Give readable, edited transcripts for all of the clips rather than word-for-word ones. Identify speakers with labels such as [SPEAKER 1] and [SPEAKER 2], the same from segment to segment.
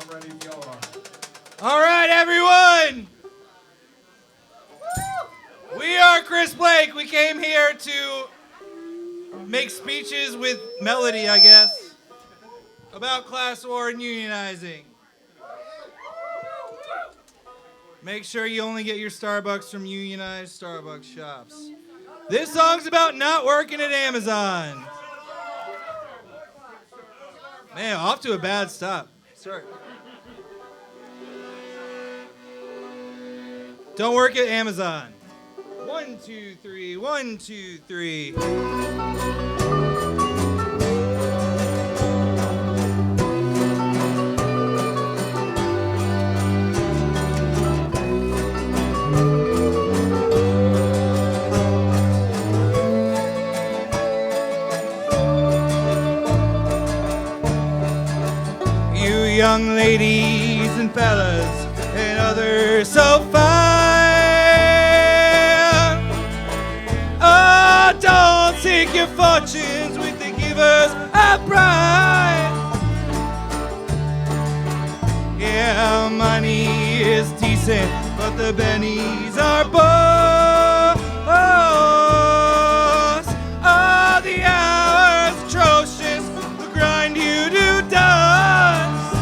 [SPEAKER 1] I'm ready if y'all are.
[SPEAKER 2] All right, everyone. We are Chris Blake. We came here to make speeches with melody, I guess, about class war and unionizing. Make sure you only get your Starbucks from unionized Starbucks shops. This song's about not working at Amazon. Man, off to a bad stop. Sorry. Don't work at Amazon. 1, 2, 3, 1, 2, 3. You young ladies and fellas and others so fine. Oh, don't seek your fortunes with the givers of pride. Yeah, money is decent, but the bennies are boss. Oh, the hours atrocious will grind you to dust.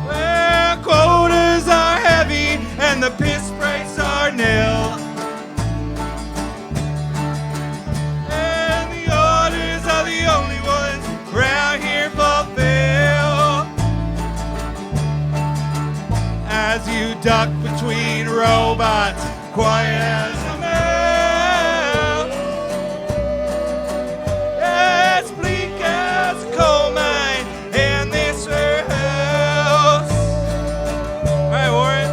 [SPEAKER 2] Well, quotas are heavy and the piss breaks are nil. And the orders are the only ones around here fulfill. As you duck between robots, quiet as a mouse. As bleak as a coal mine in this warehouse. All right, Warren.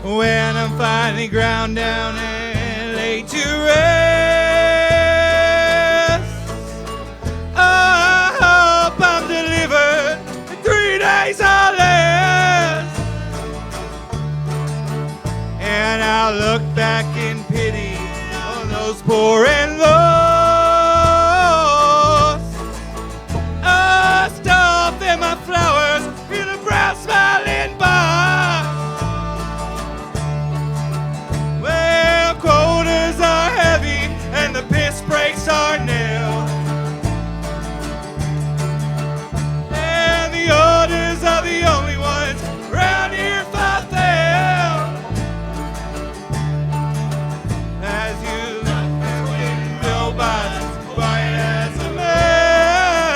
[SPEAKER 2] When I'm finally ground down and laid to rest, I hope I'm delivered in 3 days or less. And I'll look back in pity on those poor and lost. Stuff in my flowers in a brown smiling box. Well, quotas are heavy and the piss breaks are nil. And the orders are the only ones around here fulfilled. As you look between robots, quiet as a mouse.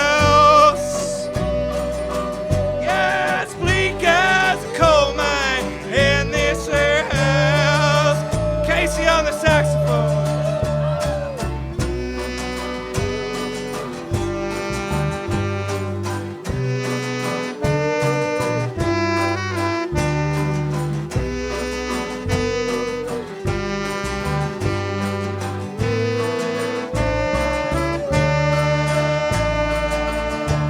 [SPEAKER 2] Yeah, it's bleak as a coal mine in this warehouse. Casey on the saxophone.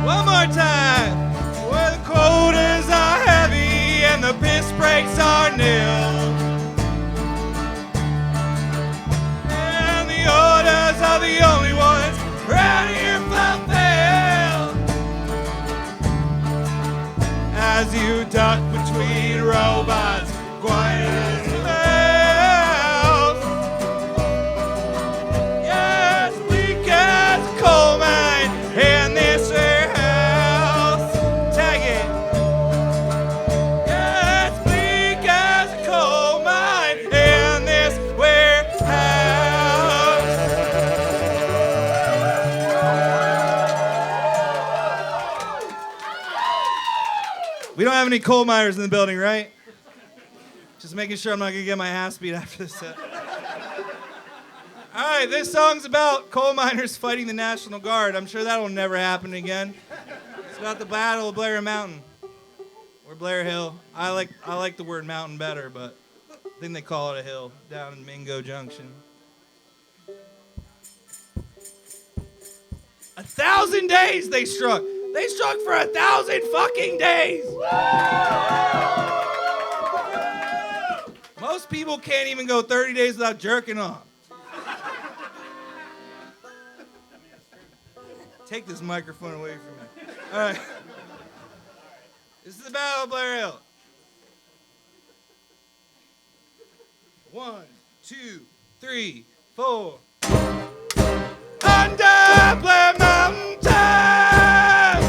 [SPEAKER 2] One more time. Where the quotas are heavy and the piss breaks are nil. And the orders are the only ones around here fulfilled. As you duck between robots, quiet as a mouse. Yes, bleak as a coal mine in this warehouse. Tag it. Yes, bleak as a coal mine in this warehouse. We don't have any coal miners in the building, right? Just making sure I'm not gonna get my ass beat after this set. All right, this song's about coal miners fighting the National Guard. I'm sure that'll never happen again. It's about the Battle of Blair Mountain, or Blair Hill. I like the word mountain better, but I think they call it a hill down in Mingo Junction. 1,000 days they struck. They struck for 1,000 fucking days. Most people can't even go 30 days without jerking off. Take this microphone away from me. All right. This is the Battle of Blair Hill. 1, 2, 3, 4. Under Blair Mountain Top,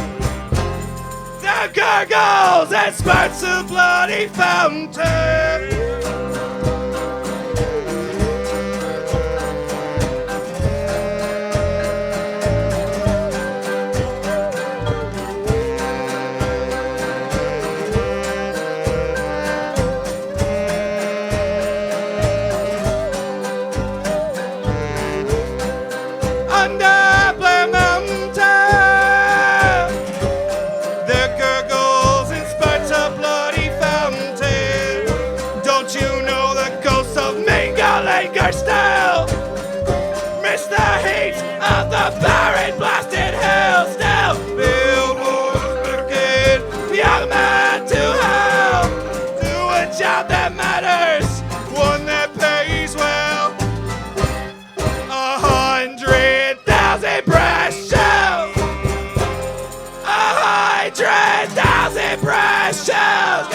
[SPEAKER 2] the gurgles and spurts of bloody fountain. Still miss the heat of the barren blasted hills. Still billboards looking young man to hell. Do a job that matters, one that pays well. 100,000 brass shells. 100,000 brass shells.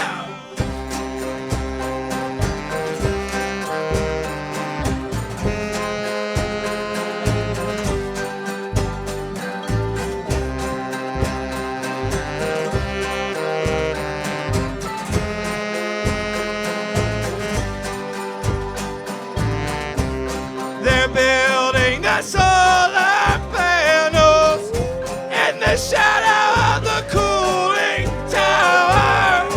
[SPEAKER 2] Solar panels in the shadow of the cooling tower.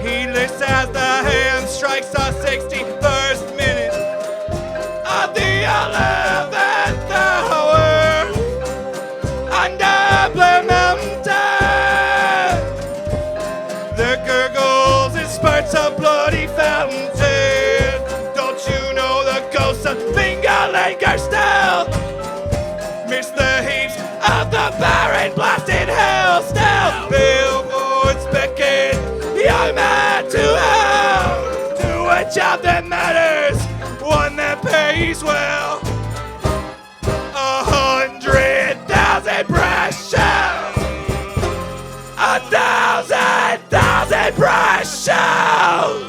[SPEAKER 2] Heedless as the hand strikes our 61st minute of the 11th hour. Under Blair Mountain Top, the gurgles and spurts of bloody fountain. Don't you know the ghosts of linger still? Miss the heaps of the barren blasted hills. Still billboards beckon young man to hell. Do a job that matters, one that pays well. 100,000 brass shells. 1,000 brass shells.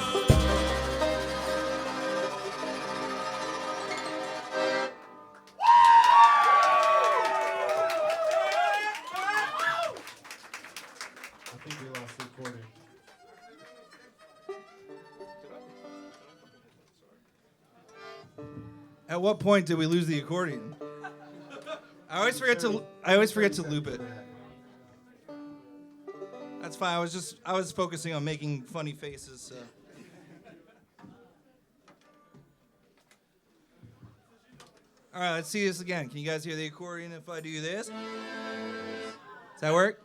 [SPEAKER 2] At what point did we lose the accordion? I always forget to loop it. That's fine. I was focusing on making funny faces. So. All right, let's see this again. Can you guys hear the accordion if I do this? Does that work?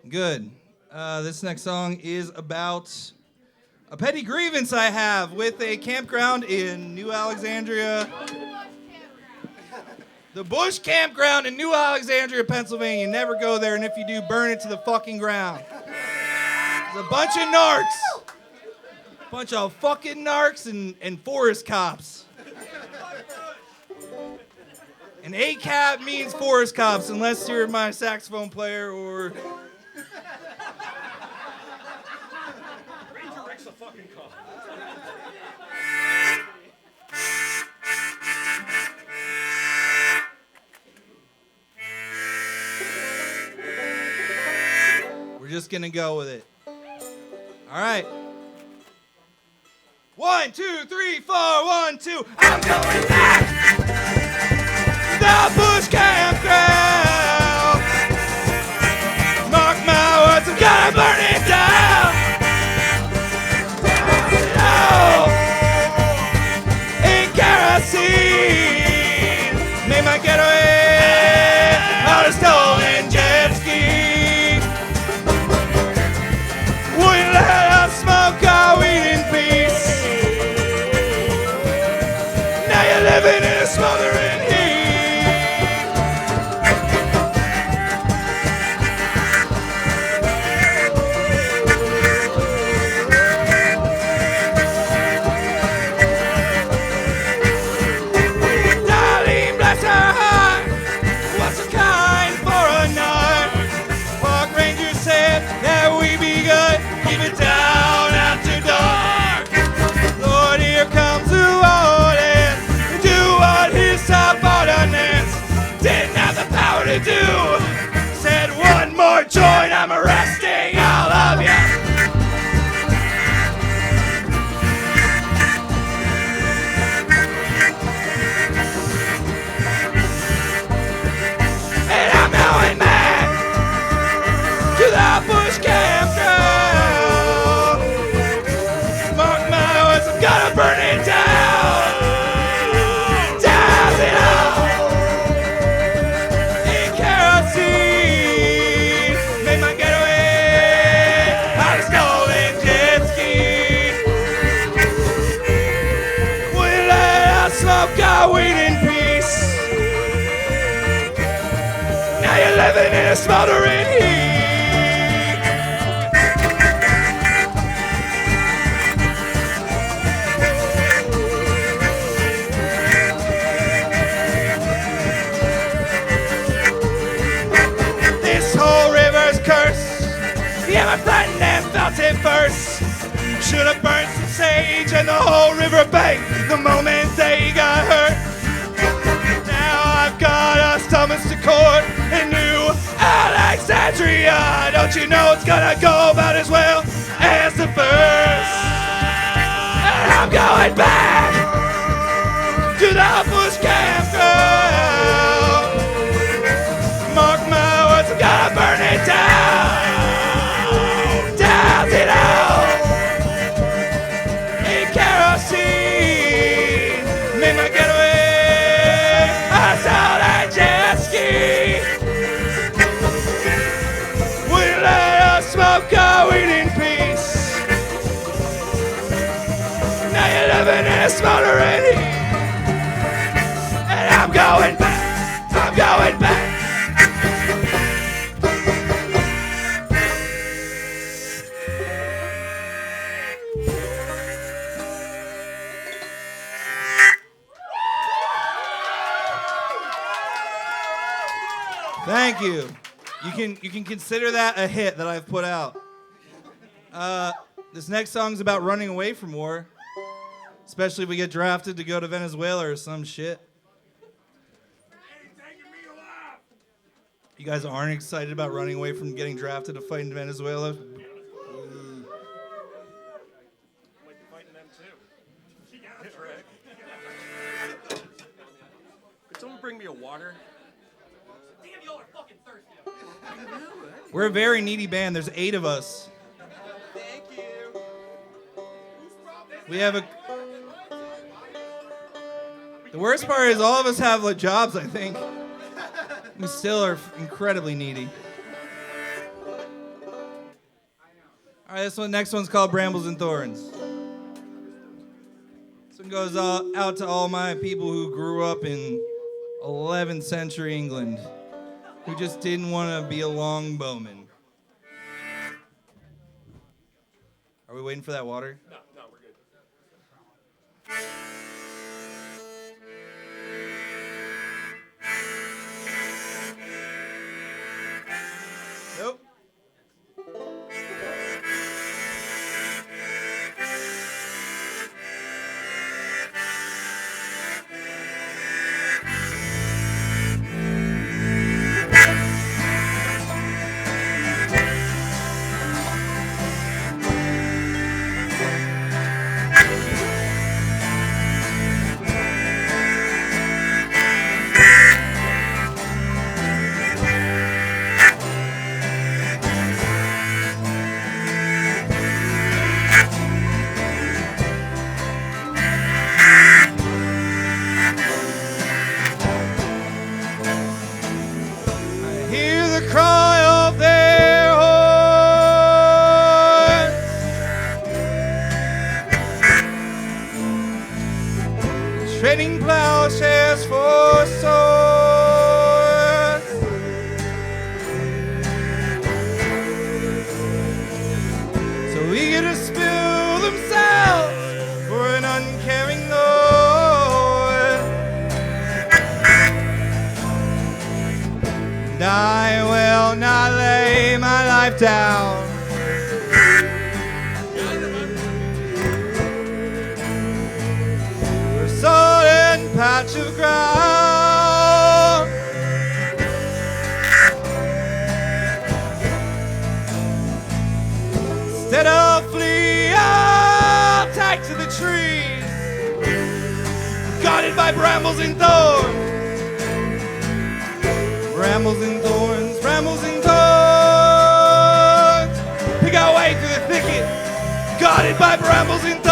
[SPEAKER 2] Good. This next song is about a petty grievance I have with a campground in New Alexandria. The Bush Campground in New Alexandria, Pennsylvania. Never go there, and if you do, burn it to the fucking ground. There's a bunch of narcs. Bunch of fucking narcs and forest cops. And ACAP means forest cops, unless you're my saxophone player or...
[SPEAKER 1] Ranger Rick's a fucking cop.
[SPEAKER 2] We're just gonna go with it. All right. 1, 2, 3, 4, 1, 2. I'm going back. The Bush Campground. Mark my words, I'm gonna burn it down. Oh, in kerosene, made my getaway on a stolen jet ski. We let us smoke our weed in peace. Now you're living in a smoldering heat. burning down. Down it all. In kerosene, made my getaway on a stolen jet ski. We let out smoke our weed in peace. Now you're living in a smoldering heat. Yeah, my flattened and felt it first. Should have burnt some sage in the whole river bank the moment they got hurt. Now I've got our stomachs to court in New Alexandria. Don't you know it's gonna go about as well as the first? And I'm going back to the bush campground. Mark my words, I'm gonna burn it down. It out in kerosene, made my getaway. I saw that jet ski. We let us smoke our weed in peace. Now you're living in a smoldering heat. And I'm going back. I'm going back. Thank you. You can consider that a hit that I've put out. This next song's about running away from war, especially if we get drafted to go to Venezuela or some shit. You guys aren't excited about running away from getting drafted to fight in Venezuela?
[SPEAKER 1] Might be fighting them too. That's right. Could someone bring me a water? Damn, y'all are fucking thirsty.
[SPEAKER 2] We're a very needy band. There's 8 of us.
[SPEAKER 1] Thank you.
[SPEAKER 2] We have a... The worst part is all of us have like jobs, I think. We still are incredibly needy. All right, next one's called Brambles and Thorns. This one goes out to all my people who grew up in 11th century England, who just didn't want to be a longbowman. Are we waiting for that water?
[SPEAKER 1] No, we're good.
[SPEAKER 2] Nope. Trading plowshares for swords. So eager to spill themselves for an uncaring lord. And I will not lay my life down patch of ground. Instead of flee, I'll tack to the trees, guarded by brambles and thorns. Brambles and thorns, brambles and thorns. Pick our way through the thicket, guarded by brambles and thorns.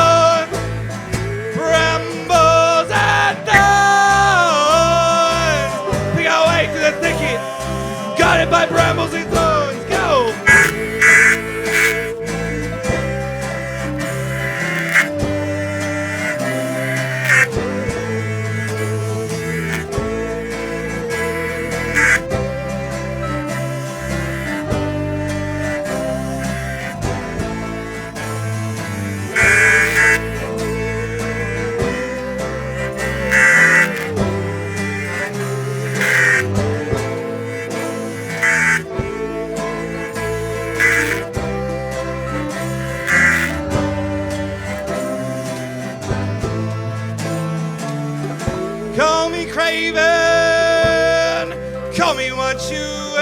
[SPEAKER 2] even. Call me what you will.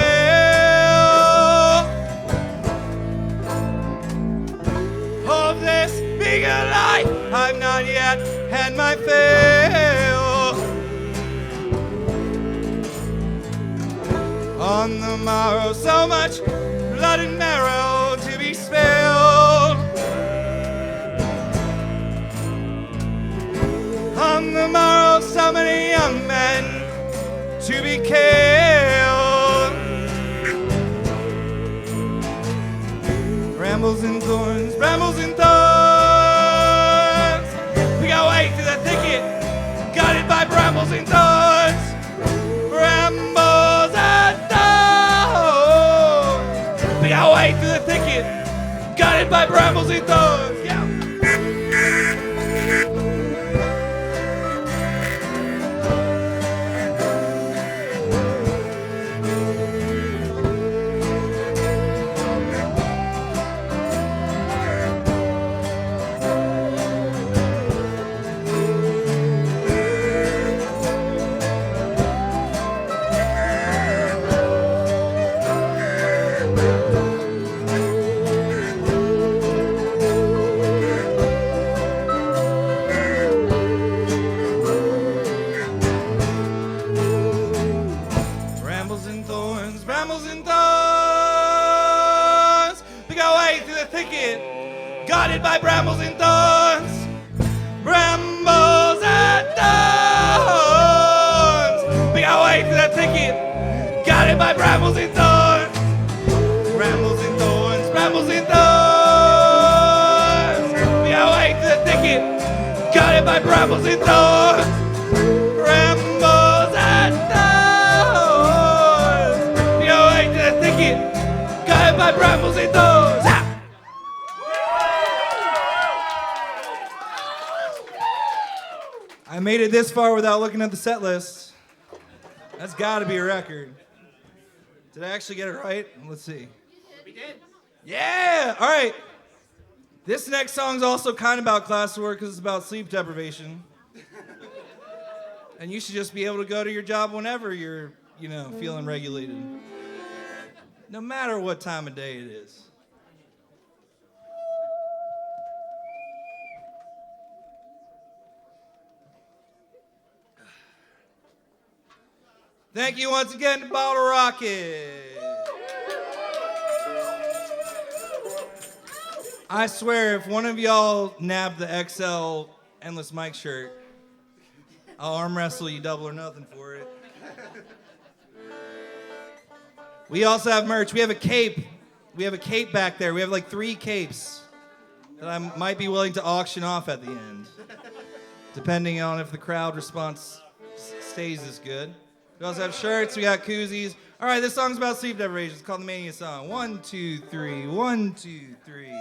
[SPEAKER 2] Of this being a life, I've not yet had my fill. On the morrow, so much blood and marrow to be spilled. On the morrow, so many young men to be killed. Brambles and thorns, brambles and thorns. We got way through the thicket, guided by brambles and thorns. Brambles and thorns. We got way through the thicket, guided by brambles and thorns. Yeah. Guided by brambles and thorns, brambles and thorns. Pick our way through that thicket, guided by brambles and thorns, brambles and thorns, brambles and thorns. Pick our way through that thicket, guided by brambles and thorns, brambles and thorns. Pick our way through that thicket, guided by brambles and thorns. I made it this far without looking at the set list. That's got to be a record. Did I actually get it right? Let's see.
[SPEAKER 1] We did.
[SPEAKER 2] Yeah! All right. This next song's also kind of about classwork because it's about sleep deprivation. And you should just be able to go to your job whenever you're, feeling regulated. No matter what time of day it is. Thank you once again to Bottlerocket. I swear, if one of y'all nabbed the XL Endless Mike shirt, I'll arm wrestle you double or nothing for it. We also have merch. We have a cape. We have a cape back there. We have like 3 capes that I might be willing to auction off at the end, depending on if the crowd response stays as good. We also have shirts, we got koozies. All right, this song's about sleep deprivation. It's called the Mania Song. 1, 2, 3, 1, 2, 3.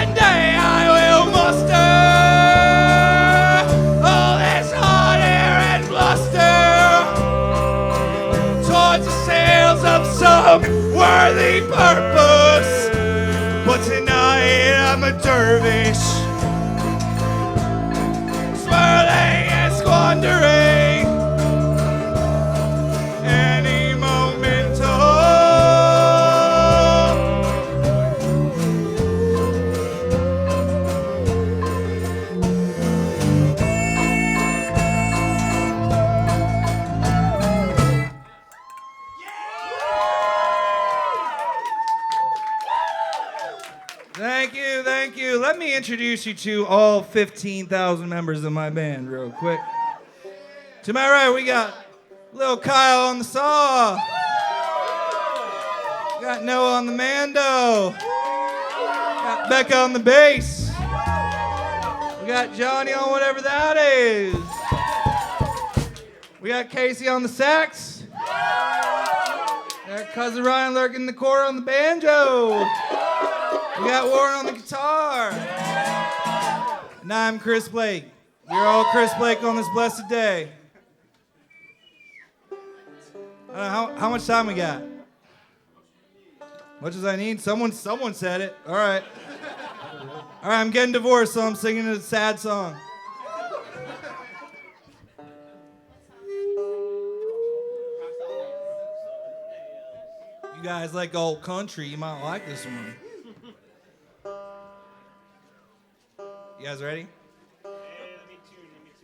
[SPEAKER 2] one day I will muster all this hot air and bluster towards the sails of some worthy purpose. But tonight I'm a dervish, swirling and squandering any momentum. Thank you. Let me introduce you to all 15,000 members of my band real quick. To my right, we got Lil Kyle on the saw. We got Noah on the mando. Got Becca on the bass. We got Johnny on whatever that is. We got Casey on the sax. We got Cousin Ryan lurking in the corner on the banjo. We got Warren on the guitar. And I'm Chris Blake. We're all Chris Blake on this blessed day. I don't know, how much time we got? Much as I need? Someone said it. All right. All right, I'm getting divorced, so I'm singing a sad song. You guys like old country, you might like this one. You guys ready?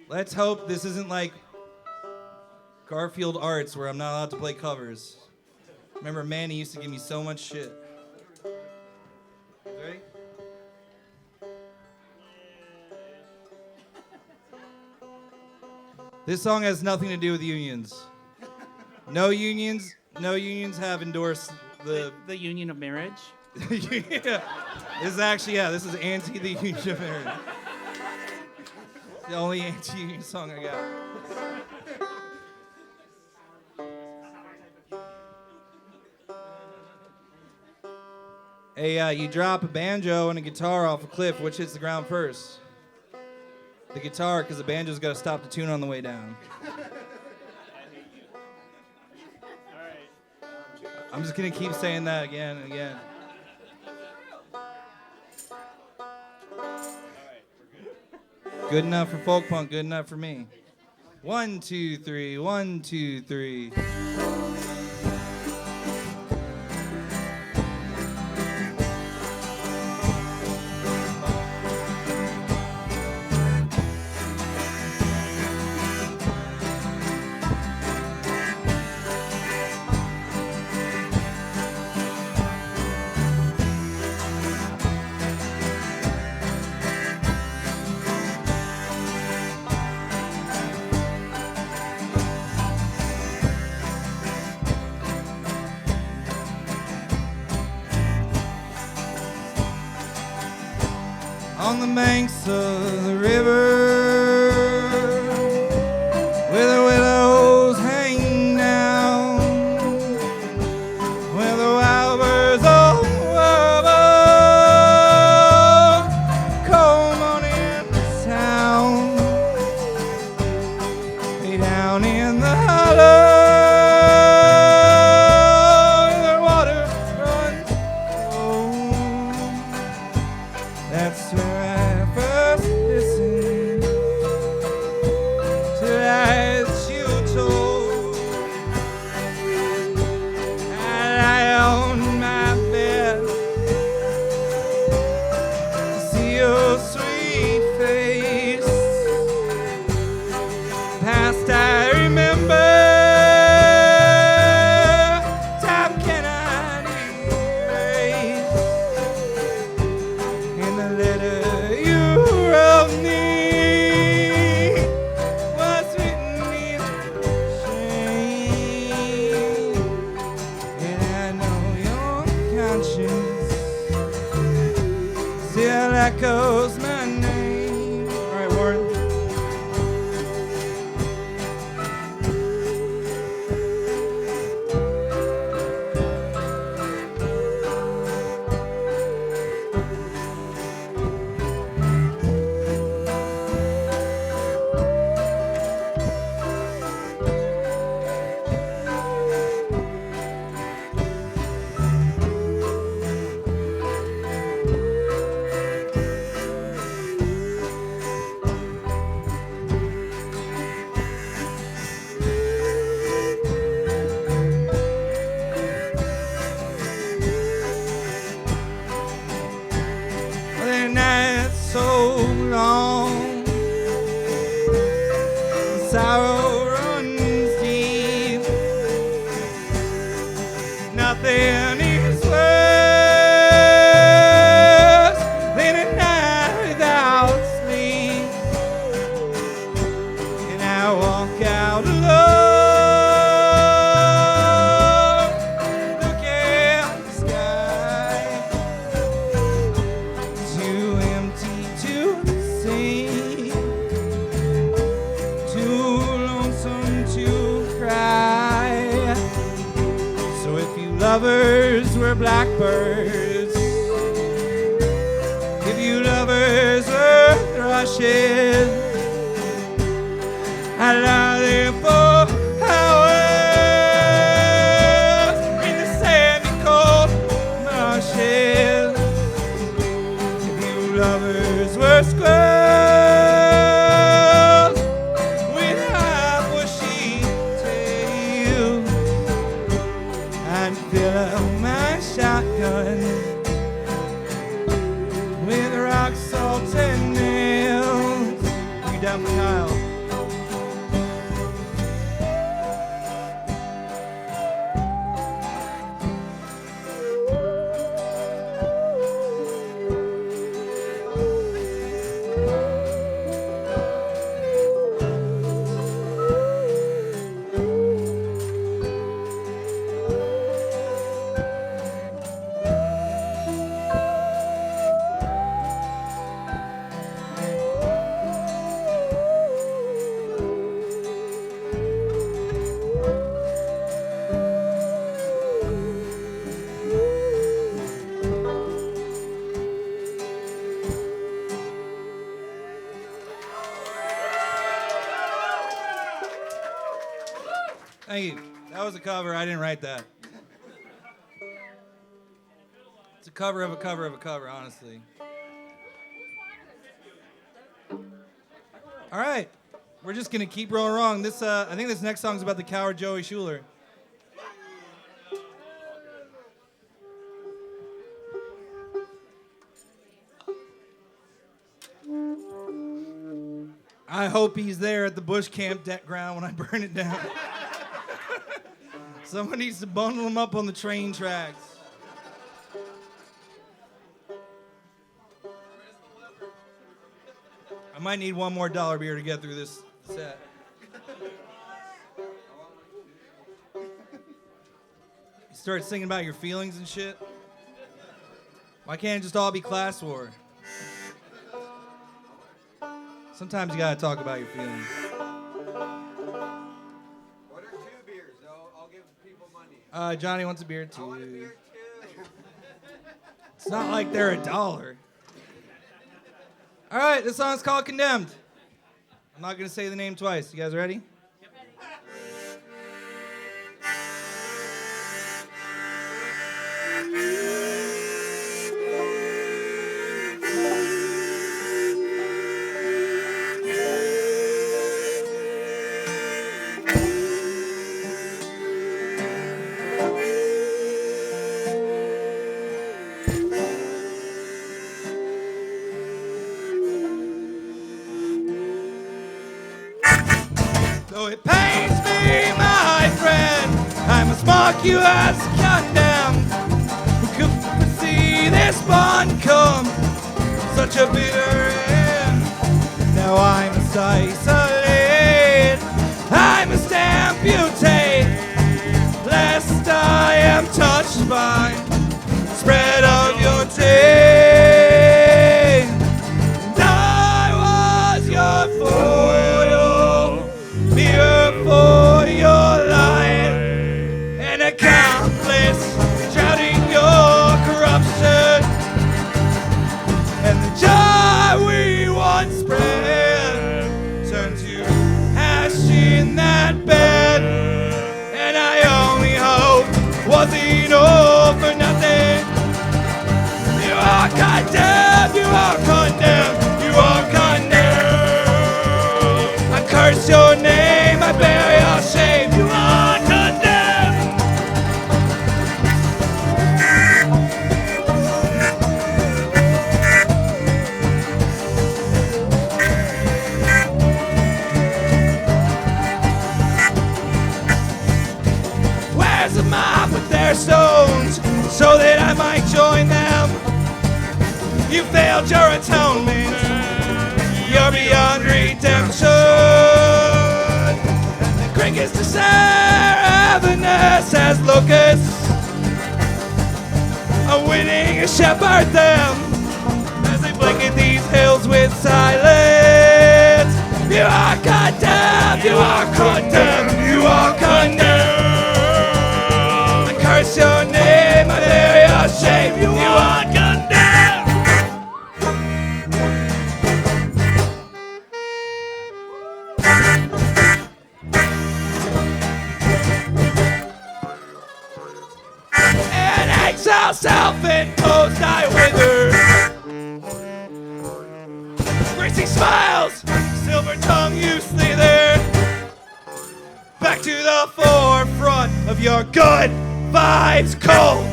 [SPEAKER 2] Let's hope this isn't like Garfield Arts where I'm not allowed to play covers. Remember, Manny used to give me so much shit. You ready? This song has nothing to do with unions. No unions have endorsed the
[SPEAKER 3] union of marriage.
[SPEAKER 2] yeah. This is anti the union of marriage. The only anti-union song I got. Hey, you drop a banjo and a guitar off a cliff, which hits the ground first? The guitar, because the banjo's got to stop the tune on the way down. I'm just going to keep saying that again and again. Good enough for folk punk, good enough for me. 1, 2, 3, 1, 2, 3. On the banks of the river, where the willows hang down, where the wild birds all above come on into town, way down in the hollow, where water runs cold. That's where I first listened to lies you told. I lie on my bed to see your sweet face. Past I remember, time cannot erase. In the letter you wrote me was written in shame, and I know your conscience still echoes my name. All right, Warren. so long. Sorrow runs deep. Nothing is worse than a night without sleep. And I walk out alone, look at the sky, too empty to sing, too lonesome to cry. So if you lovers were blackbirds, if you lovers were thrushes, I'd lie there for hours in the sandy cold marshes. If you lovers were squirrels with half bushy tails, I'd fill up my shotgun with rock salt and nails. You down for Kyle? Thank you. That was a cover. I didn't write that. It's a cover of a cover of a cover, honestly. All right. We're just going to keep rolling along. This, I think this next song's about the coward Joey Schuler. I hope he's there at the bush camp deck ground when I burn it down. Someone needs to bundle him up on the train tracks. I might need one more dollar beer to get through this set. You start singing about your feelings and shit. Why can't it just all be class war? Sometimes you gotta talk about your feelings.
[SPEAKER 3] Order 2 beers. I'll give people money.
[SPEAKER 2] Johnny wants a beer too.
[SPEAKER 3] I want a beer too.
[SPEAKER 2] It's not like they're $1. All right, this song's called Condemned. I'm not gonna say the name twice. You guys ready? Though it pains me, my friend, I must mark you as condemned. Who could foresee this bond come such a bitter end? Now I must isolate, I must amputate, lest I am touched by the spread of your taste. And I was your foil, mirror for your light, an accomplice shouting your corruption, and the joy we once spread turned to ash in that bed. And I only hope was enough for nothing. You are join them. You failed your atonement. You're beyond redemption. And the crickets to ravenous as locusts are winning a shepherd them as they blanket these hills with silence. You are condemned, you are condemned, you are condemned. I curse your name, I bear your shame, you are condemned. And exile self-imposed I wither. Greasy smiles, silver tongue you slither. Back to the forefront of your good vibes cult.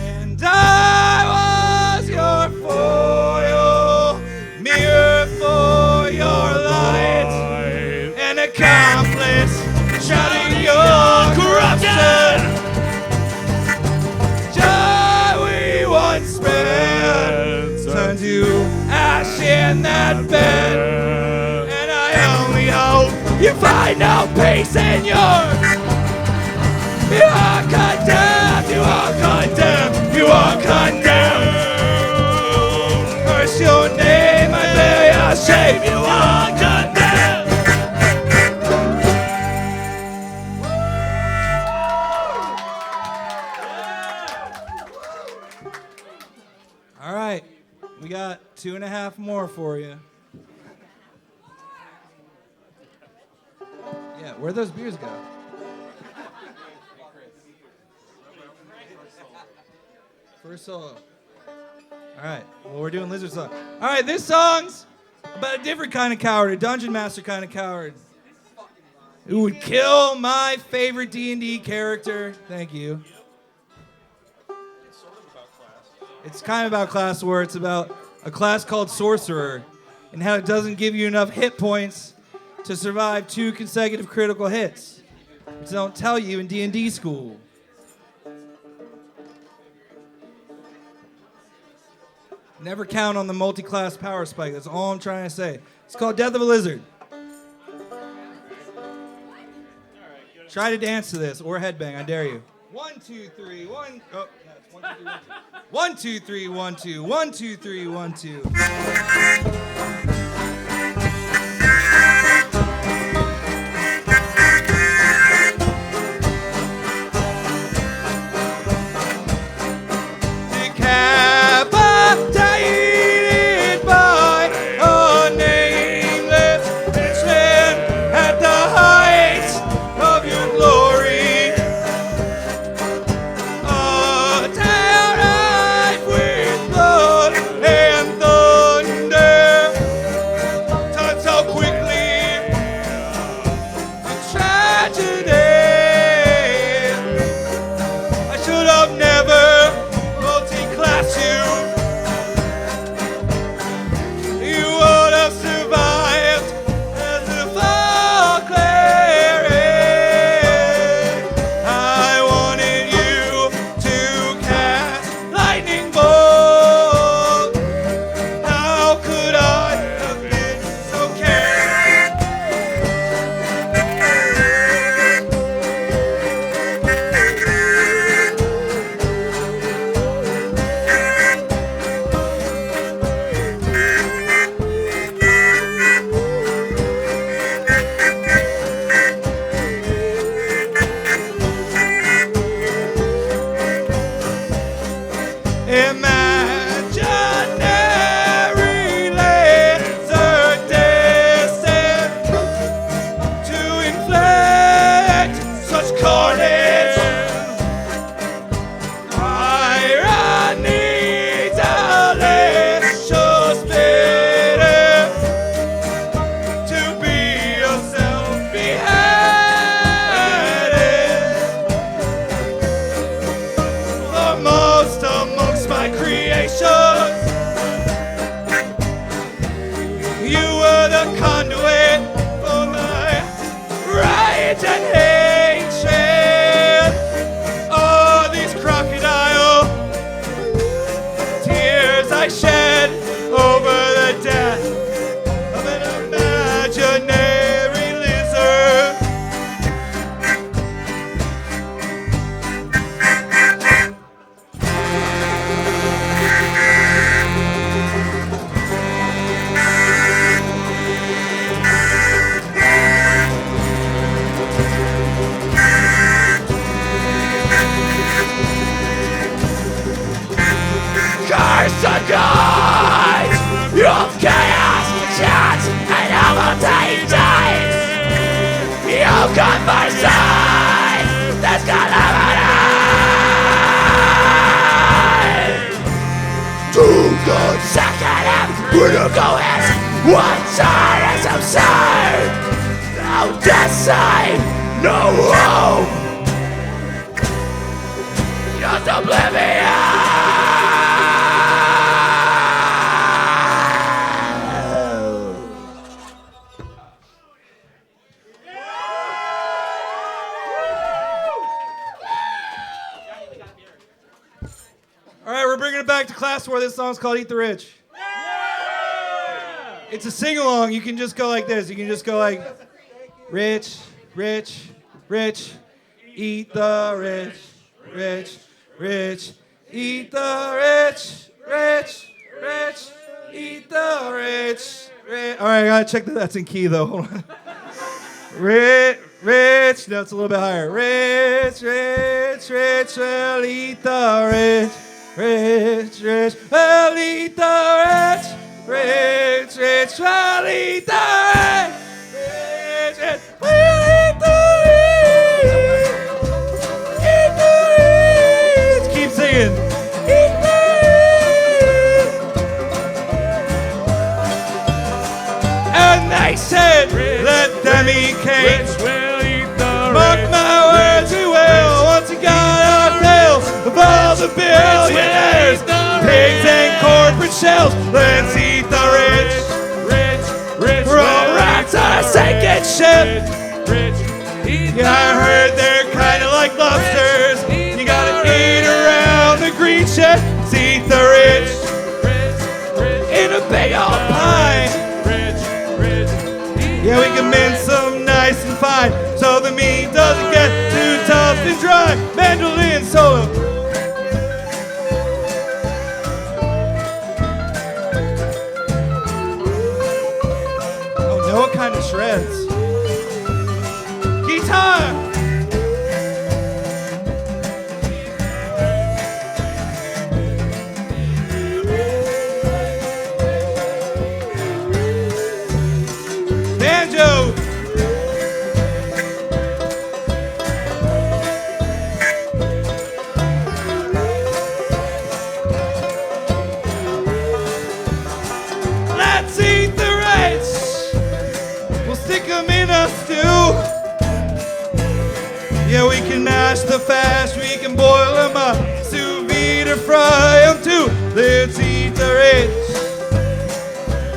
[SPEAKER 2] And I was your foil, mirror for your light, an accomplice shouting your corruption. Joy we once spent turned to ash in that bed, and I only hope you find no peace in yours. You are condemned, you are condemned, you are condemned. Curse your name, I bear your shame, you are condemned. All right, we got 2.5 more for you. Yeah, where'd those beers go? First solo. All right, well, we're doing Lizard Song. All right, this song's about a different kind of coward, a dungeon master kind of coward, who would kill my favorite D&D character. Thank you. It's kind of about class war. It's about a class called Sorcerer and how it doesn't give you enough hit points to survive 2 consecutive critical hits. Which they don't tell you in D&D school. Never count on the multi-class power spike. That's all I'm trying to say. It's called Death of a Lizard. Try to dance to this or headbang. I dare you. 1, 2, 3, 1. Oh, that's 1, 2, 3, 1, 2. 1, 2, 3, 1, 2. 1, 2, 3, 1, 2. Decapitated by a nameless henchman at the height of your glory. A town rife with blood and thunder. shed over the death of an imaginary lizard.
[SPEAKER 4] Curse the gods of chaos, chance, and overtaking dice. You got my side, that's calamity. Two good second and critical hits. One side is absurd. No death side, no hope. Just oblivion.
[SPEAKER 2] All right, we're bringing it back to class where this song's called Eat the Rich. It's a sing-along. You can just go like this. You can just go like, rich, rich, rich, eat the rich, rich, rich, eat the rich, rich, rich, eat the rich, rich. All right, I gotta check that. That's in key though. Hold on. Rich, rich. No, it's a little bit higher. Rich, rich, rich, well, eat the rich. Rich, rich, well, eat the rich. Rich, rich, well, eat the rich. Rich, rich, well, eat the rich. Eat the rich. Keep singing. Eat the rich. And they said, let them eat cake. Mark my words, we will. Once you got our tails of all the billionaires, pigs and corporate shells. Let's eat the rich, rich, rich. We're all rats on a sinking ship. Yeah, I heard they're kind of like lobsters. You gotta eat around the green shed. Let's eat the rich, in a big old pie. Yeah, we can mince them nice and fine, so the meat doesn't get too tough and dry. Mandolin solo. Oh, Noah kind of shreds. Guitar. Banjo. Let's eat the rice. We'll stick them in a stew. Yeah, we can mash the fish, we can boil them up, sous vide or fry them too. Let's eat the rich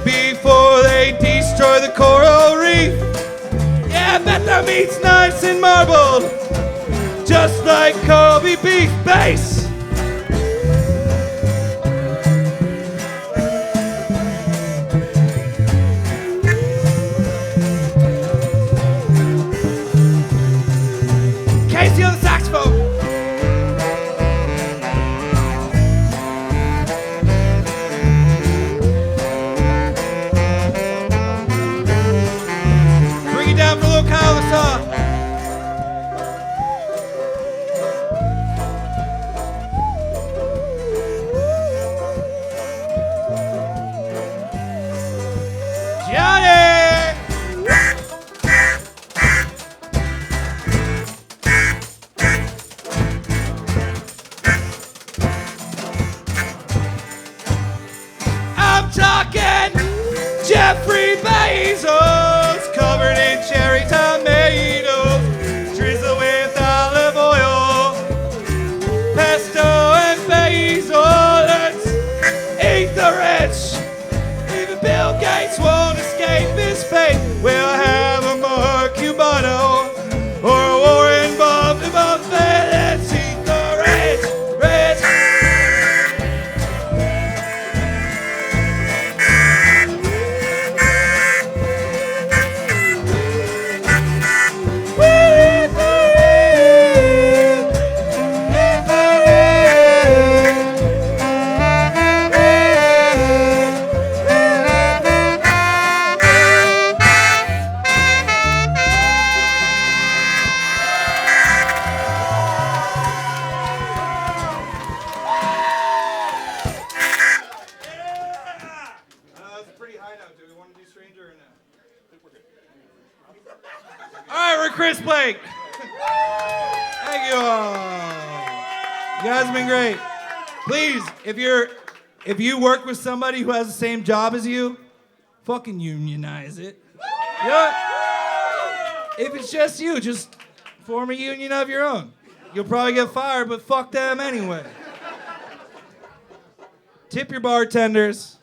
[SPEAKER 2] before they destroy the coral reef. Yeah, I bet their meat's nice and marbled, just like Kobe beef base. Casey on the saxophone. Bring it down for a little Kyle the song. Johnny! I'm talking Jeffrey Bezos, covered in cherry tomatoes, drizzle with olive oil, pesto and basil. Let's eat the rich. Even Bill Gates won't escape his fate. We'll have a more Cubano or a Warren Buffett. Let's eat the rich, rich. Do we want to do Stranger or no? All right, we're Chris Blake. Thank you all. You guys have been great. Please, if you work with somebody who has the same job as you, fucking unionize it. You know what? If it's just you, just form a union of your own. You'll probably get fired, but fuck them anyway. Tip your bartenders.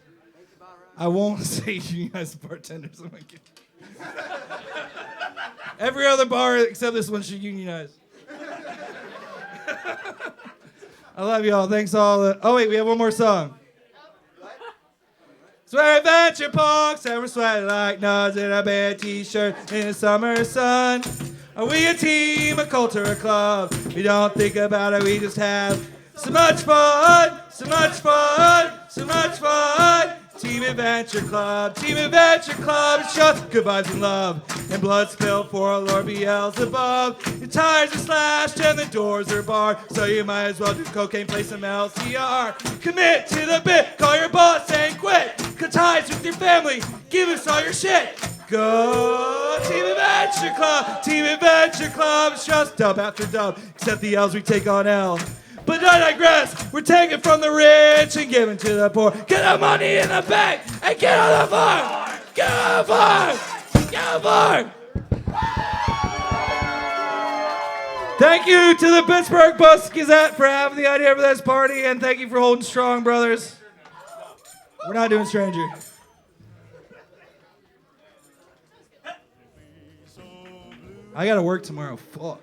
[SPEAKER 2] I won't say unionize bartenders. I'm kidding. Every other bar except this one should unionize. I love y'all. Thanks all. Oh wait, we have one more song. Swear adventure punks and we're sweating like nuts in a bad t-shirt in the summer sun. Are we a team, a cult, or a club? We don't think about it, we just have so much fun, so much fun, so much fun. Team Adventure Club, it's just good vibes and love. And blood spilled for our Lord Beelzebub. Your tires are slashed and the doors are barred, so you might as well do cocaine, play some LCR. Commit to the bit, call your boss and quit. Cut ties with your family, give us all your shit. Go Team Adventure Club, it's just dub after dub, except the L's we take on L. But I digress, we're taking from the rich and giving to the poor. Get the money in the bank and get on the farm. Get on the farm. Get on the farm. Thank you to the Pittsburgh Bus Gazette for having the idea for this party, and thank you for holding strong, brothers. We're not doing Stranger. I gotta work tomorrow. Fuck.